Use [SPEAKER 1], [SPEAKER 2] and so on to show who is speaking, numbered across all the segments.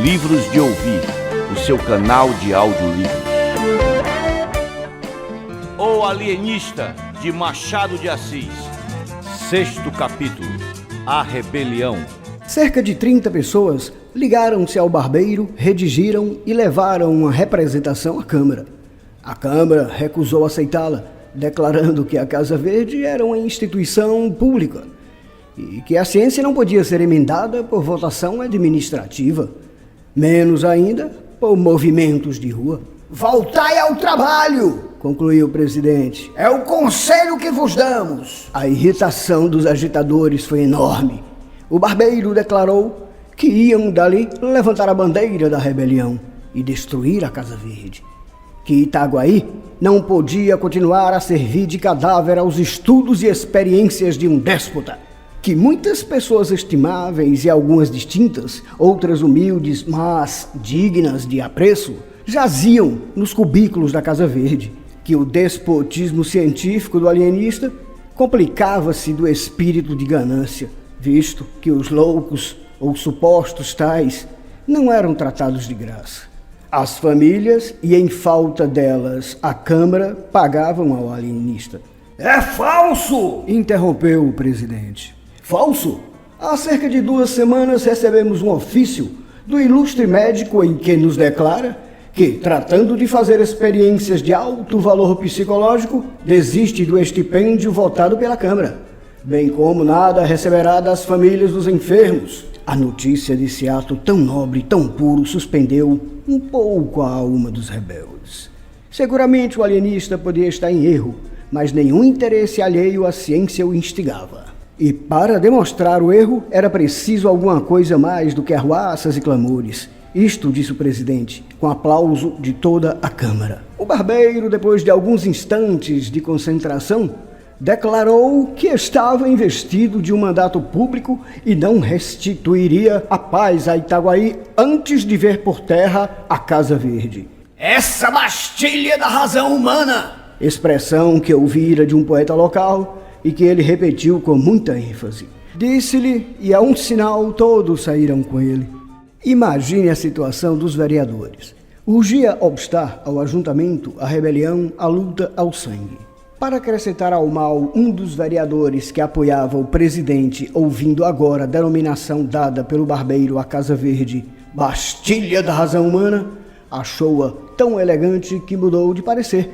[SPEAKER 1] Livros de Ouvir, o seu canal de audiolivros. O Alienista, de Machado de Assis. 6º capítulo, A Rebelião.
[SPEAKER 2] Cerca de 30 pessoas ligaram-se ao barbeiro, redigiram e levaram uma representação à Câmara. A Câmara recusou aceitá-la, declarando que a Casa Verde era uma instituição pública e que a ciência não podia ser emendada por votação administrativa, menos ainda por movimentos de rua.
[SPEAKER 3] Voltai ao trabalho, concluiu o presidente. É o conselho que vos damos.
[SPEAKER 2] A irritação dos agitadores foi enorme. O barbeiro declarou que iam dali levantar a bandeira da rebelião e destruir a Casa Verde. Que Itaguaí não podia continuar a servir de cadáver aos estudos e experiências de um déspota. Que muitas pessoas estimáveis e algumas distintas, outras humildes, mas dignas de apreço, jaziam nos cubículos da Casa Verde. Que o despotismo científico do alienista complicava-se do espírito de ganância, visto que os loucos ou supostos tais não eram tratados de graça. As famílias, e em falta delas a Câmara, pagavam ao alienista.
[SPEAKER 3] É falso!
[SPEAKER 2] Interrompeu o presidente.
[SPEAKER 3] Falso?
[SPEAKER 2] Há cerca de 2 semanas recebemos um ofício do ilustre médico em que nos declara que, tratando de fazer experiências de alto valor psicológico, desiste do estipêndio votado pela Câmara, bem como nada receberá das famílias dos enfermos. A notícia desse ato tão nobre e tão puro suspendeu um pouco a alma dos rebeldes. Seguramente o alienista podia estar em erro, mas nenhum interesse alheio à ciência o instigava. E para demonstrar o erro, era preciso alguma coisa mais do que arruaças e clamores. Isto, disse o presidente, com aplauso de toda a Câmara. O barbeiro, depois de alguns instantes de concentração, declarou que estava investido de um mandato público e não restituiria a paz a Itaguaí antes de ver por terra a Casa Verde.
[SPEAKER 3] Essa Bastilha da razão humana!
[SPEAKER 2] Expressão que ouvira de um poeta local e que ele repetiu com muita ênfase. Disse-lhe, e a um sinal todos saíram com ele. Imagine a situação dos vereadores. Urgia obstar ao ajuntamento, à rebelião, à luta, ao sangue. Para acrescentar ao mal, um dos vereadores que apoiava o presidente, ouvindo agora a denominação dada pelo barbeiro à Casa Verde, Bastilha da razão humana, achou-a tão elegante que mudou de parecer.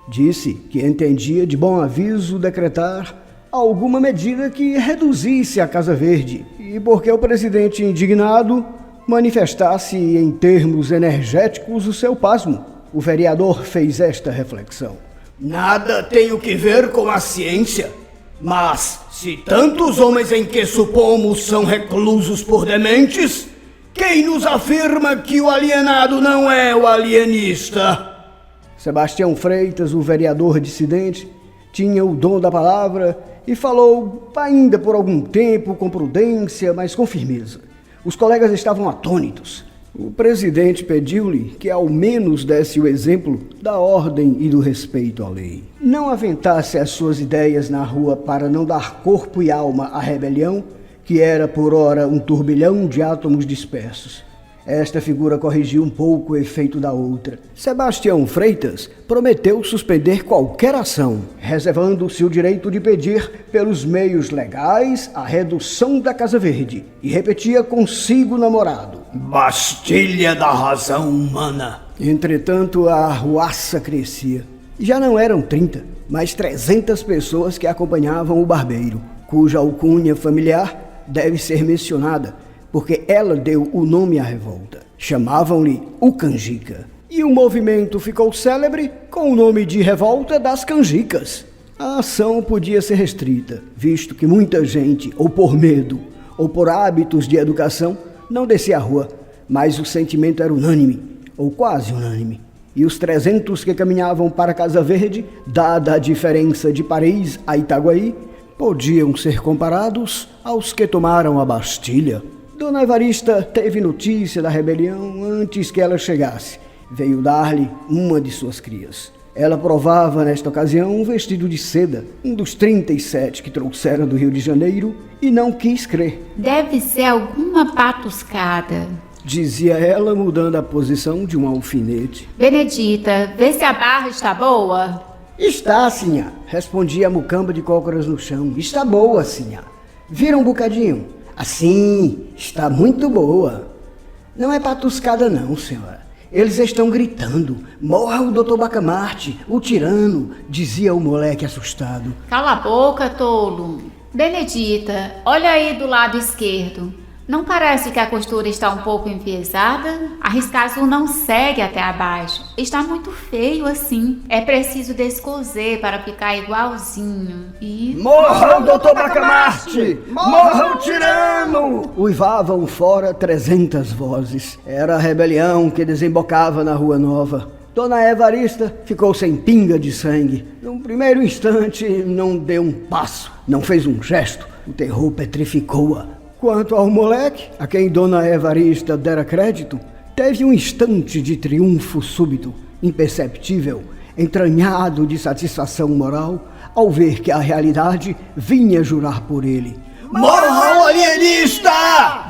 [SPEAKER 2] Disse que entendia de bom aviso decretar alguma medida que reduzisse a Casa Verde, e porque o presidente indignado manifestasse em termos energéticos o seu pasmo, o vereador fez esta reflexão.
[SPEAKER 3] Nada tenho que ver com a ciência, mas se tantos homens em que supomos são reclusos por dementes, quem nos afirma que o alienado não é o alienista?
[SPEAKER 2] Sebastião Freitas, o vereador dissidente, tinha o dom da palavra e falou ainda por algum tempo com prudência, mas com firmeza. Os colegas estavam atônitos. O presidente pediu-lhe que ao menos desse o exemplo da ordem e do respeito à lei. Não aventasse as suas ideias na rua para não dar corpo e alma à rebelião, que era por ora um turbilhão de átomos dispersos. Esta figura corrigiu um pouco o efeito da outra. Sebastião Freitas prometeu suspender qualquer ação, reservando-se o direito de pedir, pelos meios legais, a redução da Casa Verde, e repetia consigo namorado:
[SPEAKER 3] Bastilha da razão humana.
[SPEAKER 2] Entretanto, a arruaça crescia. Já não eram 30, mas 300 pessoas que acompanhavam o barbeiro, cuja alcunha familiar deve ser mencionada, porque ela deu o nome à revolta. Chamavam-lhe o Canjica. E o movimento ficou célebre com o nome de Revolta das Canjicas. A ação podia ser restrita, visto que muita gente, ou por medo, ou por hábitos de educação, não descia à rua, mas o sentimento era unânime, ou quase unânime. E os 300 que caminhavam para a Casa Verde, dada a diferença de Paris a Itaguaí, podiam ser comparados aos que tomaram a Bastilha. Dona Evarista teve notícia da rebelião antes que ela chegasse. Veio dar-lhe uma de suas crias. Ela provava, nesta ocasião, um vestido de seda, um dos 37 que trouxeram do Rio de Janeiro, e não quis crer.
[SPEAKER 4] Deve ser alguma patuscada.
[SPEAKER 2] dizia ela, mudando a posição de um alfinete.
[SPEAKER 4] Benedita, vê se a barra está boa.
[SPEAKER 2] Está, sinhá, respondia a mucamba de cócoras no chão. Está boa, sinhá. Vira um bocadinho. Assim, está muito boa. Não é patuscada não, senhora. Eles estão gritando. Morra o Dr. Bacamarte, o tirano, dizia o moleque assustado.
[SPEAKER 4] Cala a boca, tolo. Benedita, olha aí do lado esquerdo. Não parece que a costura está um pouco enviesada? A riscazul não segue até abaixo. Está muito feio assim. É preciso descoser para ficar igualzinho. E...
[SPEAKER 3] Morra o Dr. Bacamarte! Morra o tirano!
[SPEAKER 2] Uivavam fora 300 vozes. Era a rebelião que desembocava na Rua Nova. Dona Evarista ficou sem pinga de sangue. Num primeiro instante, não deu um passo, não fez um gesto. O terror petrificou-a. Quanto ao moleque, a quem Dona Evarista dera crédito, teve um instante de triunfo súbito, imperceptível, entranhado de satisfação moral, ao ver que a realidade vinha jurar por ele.
[SPEAKER 3] Morra o alienista!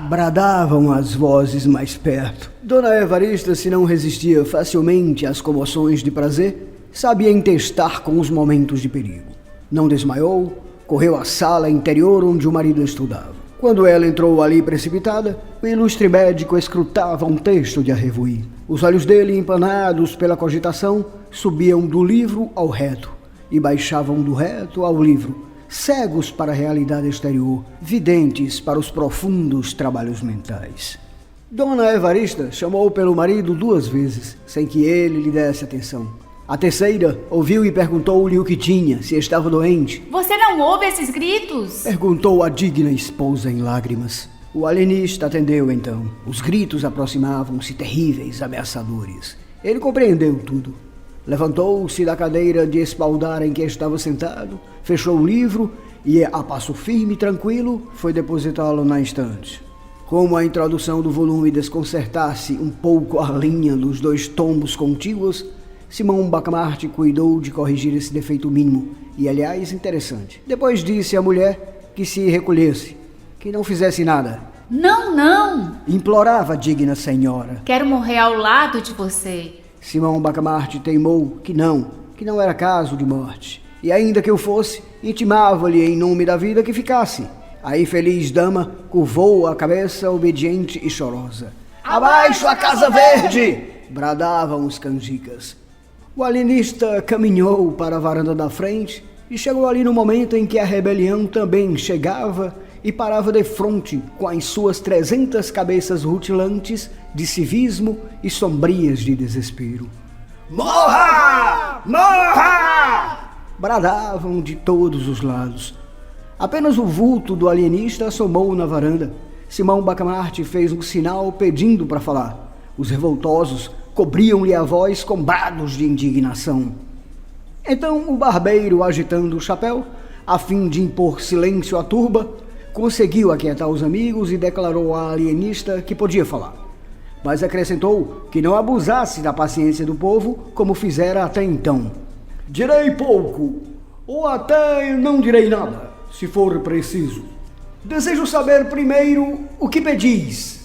[SPEAKER 2] Bradavam as vozes mais perto. Dona Evarista, se não resistia facilmente às comoções de prazer, sabia entestar com os momentos de perigo. Não desmaiou, correu à sala interior onde o marido estudava. Quando ela entrou ali precipitada, o ilustre médico escrutava um texto de arrevuir. Os olhos dele, empanados pela cogitação, subiam do livro ao reto e baixavam do reto ao livro, cegos para a realidade exterior, videntes para os profundos trabalhos mentais. Dona Evarista chamou pelo marido 2 vezes, sem que ele lhe desse atenção. A terceira ouviu e perguntou-lhe o que tinha, se estava doente.
[SPEAKER 4] Você não ouve esses gritos?
[SPEAKER 2] Perguntou a digna esposa em lágrimas. O alienista atendeu então. Os gritos aproximavam-se terríveis, ameaçadores. Ele compreendeu tudo. Levantou-se da cadeira de espaldar em que estava sentado, fechou o livro e, a passo firme e tranquilo, foi depositá-lo na estante. Como a introdução do volume desconcertasse um pouco a linha dos 2 tomos contíguos, Simão Bacamarte cuidou de corrigir esse defeito mínimo e, aliás, interessante. Depois disse à mulher que se recolhesse, que não fizesse nada.
[SPEAKER 4] Não, não!
[SPEAKER 2] Implorava a digna senhora.
[SPEAKER 4] Quero morrer ao lado de você.
[SPEAKER 2] Simão Bacamarte teimou que não era caso de morte. E ainda que o fosse, intimava-lhe em nome da vida que ficasse. A infeliz dama curvou a cabeça obediente e chorosa.
[SPEAKER 3] Abaixo a Casa Verde!
[SPEAKER 2] Bradavam os canjicas. O alienista caminhou para a varanda da frente e chegou ali no momento em que a rebelião também chegava e parava de frente com as suas 300 cabeças rutilantes de civismo e sombrias de desespero.
[SPEAKER 3] Morra! Morra!
[SPEAKER 2] Bradavam de todos os lados. Apenas o vulto do alienista assomou na varanda. Simão Bacamarte fez um sinal pedindo para falar. Os revoltosos cobriam-lhe a voz com brados de indignação. Então o barbeiro, agitando o chapéu, a fim de impor silêncio à turba, conseguiu aquietar os amigos e declarou à alienista que podia falar. Mas acrescentou que não abusasse da paciência do povo como fizera até então.
[SPEAKER 3] Direi pouco, ou até não direi nada, se for preciso. Desejo saber primeiro o que pedis.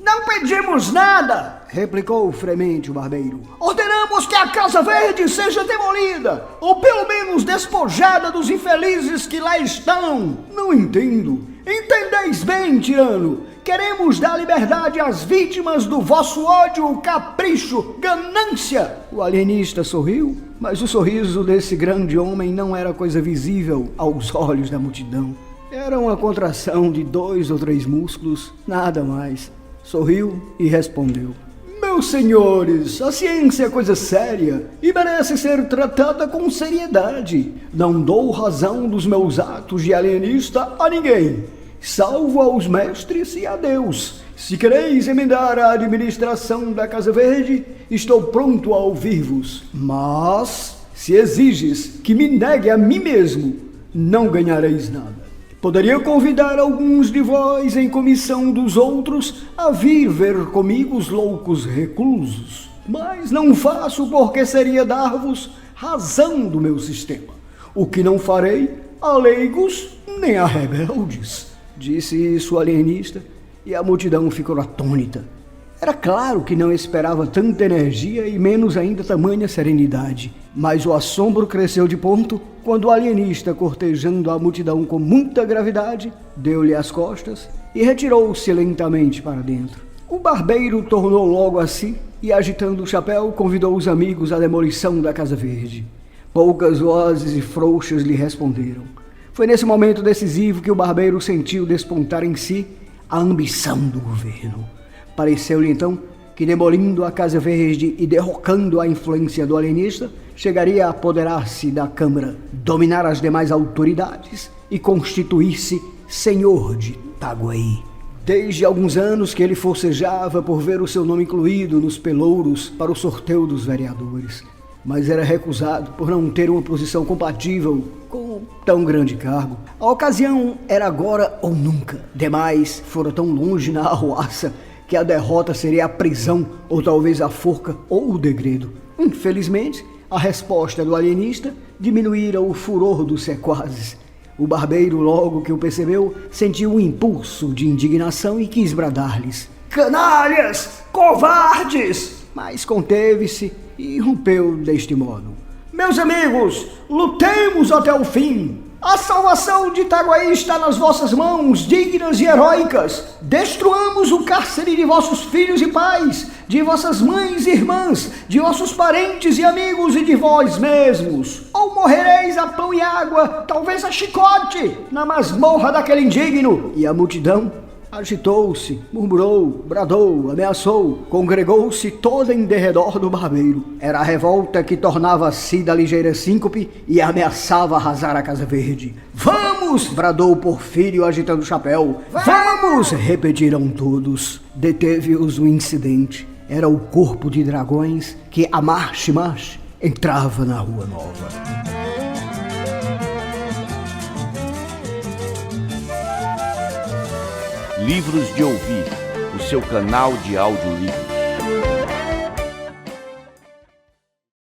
[SPEAKER 3] Não pedimos nada,
[SPEAKER 2] replicou fremente o barbeiro.
[SPEAKER 3] Ordenamos que a Casa Verde seja demolida, ou pelo menos despojada dos infelizes que lá estão. Não entendo. Entendeis bem, tirano. Queremos dar liberdade às vítimas do vosso ódio, capricho, ganância.
[SPEAKER 2] O alienista sorriu, mas o sorriso desse grande homem não era coisa visível aos olhos da multidão. Era uma contração de 2 ou 3 músculos, nada mais. Sorriu e respondeu.
[SPEAKER 3] Meus senhores, a ciência é coisa séria e merece ser tratada com seriedade. Não dou razão dos meus atos de alienista a ninguém, salvo aos mestres e a Deus. Se quereis emendar a administração da Casa Verde, estou pronto a ouvir-vos. Mas, se exiges que me negue a mim mesmo, não ganhareis nada. Poderia convidar alguns de vós em comissão dos outros a vir ver comigo os loucos reclusos, mas não faço porque seria dar-vos razão do meu sistema, o que não farei a leigos nem a rebeldes.
[SPEAKER 2] Disse isso o alienista e a multidão ficou atônita. Era claro que não esperava tanta energia e menos ainda tamanha serenidade, mas o assombro cresceu de ponto quando o alienista, cortejando a multidão com muita gravidade, deu-lhe as costas e retirou-se lentamente para dentro. O barbeiro tornou logo a si e, agitando o chapéu, convidou os amigos à demolição da Casa Verde. Poucas vozes e frouxas lhe responderam. Foi nesse momento decisivo que o barbeiro sentiu despontar em si a ambição do governo. Pareceu-lhe então que, demolindo a Casa Verde e derrocando a influência do alienista, chegaria a apoderar-se da Câmara, dominar as demais autoridades e constituir-se senhor de Itaguaí. Desde alguns anos que ele forcejava por ver o seu nome incluído nos pelouros para o sorteio dos vereadores, mas era recusado por não ter uma posição compatível com tão grande cargo. A ocasião era agora ou nunca. Demais fora tão longe na arruaça que a derrota seria a prisão, ou talvez a forca ou o degredo. Infelizmente, a resposta do alienista diminuíra o furor dos sequazes. O barbeiro, logo que o percebeu, sentiu um impulso de indignação e quis bradar-lhes:
[SPEAKER 3] Canalhas! Covardes!
[SPEAKER 2] Mas conteve-se e rompeu deste modo:
[SPEAKER 3] Meus amigos, lutemos até o fim! A salvação de Itaguaí está nas vossas mãos, dignas e heróicas. Destruamos o cárcere de vossos filhos e pais, de vossas mães e irmãs, de vossos parentes e amigos e de vós mesmos. Ou morrereis a pão e água, talvez a chicote, na masmorra daquele indigno.
[SPEAKER 2] E a multidão agitou-se, murmurou, bradou, ameaçou, congregou-se toda em derredor do barbeiro. Era a revolta que tornava-se da ligeira síncope e ameaçava arrasar a Casa Verde.
[SPEAKER 3] Vamos!
[SPEAKER 2] Bradou Porfírio agitando o chapéu.
[SPEAKER 3] Vamos!
[SPEAKER 2] Repetiram todos. Deteve-os o incidente. Era o corpo de dragões que, a marche entrava na Rua Nova.
[SPEAKER 1] Livros de Ouvir, o seu canal de audiolivros.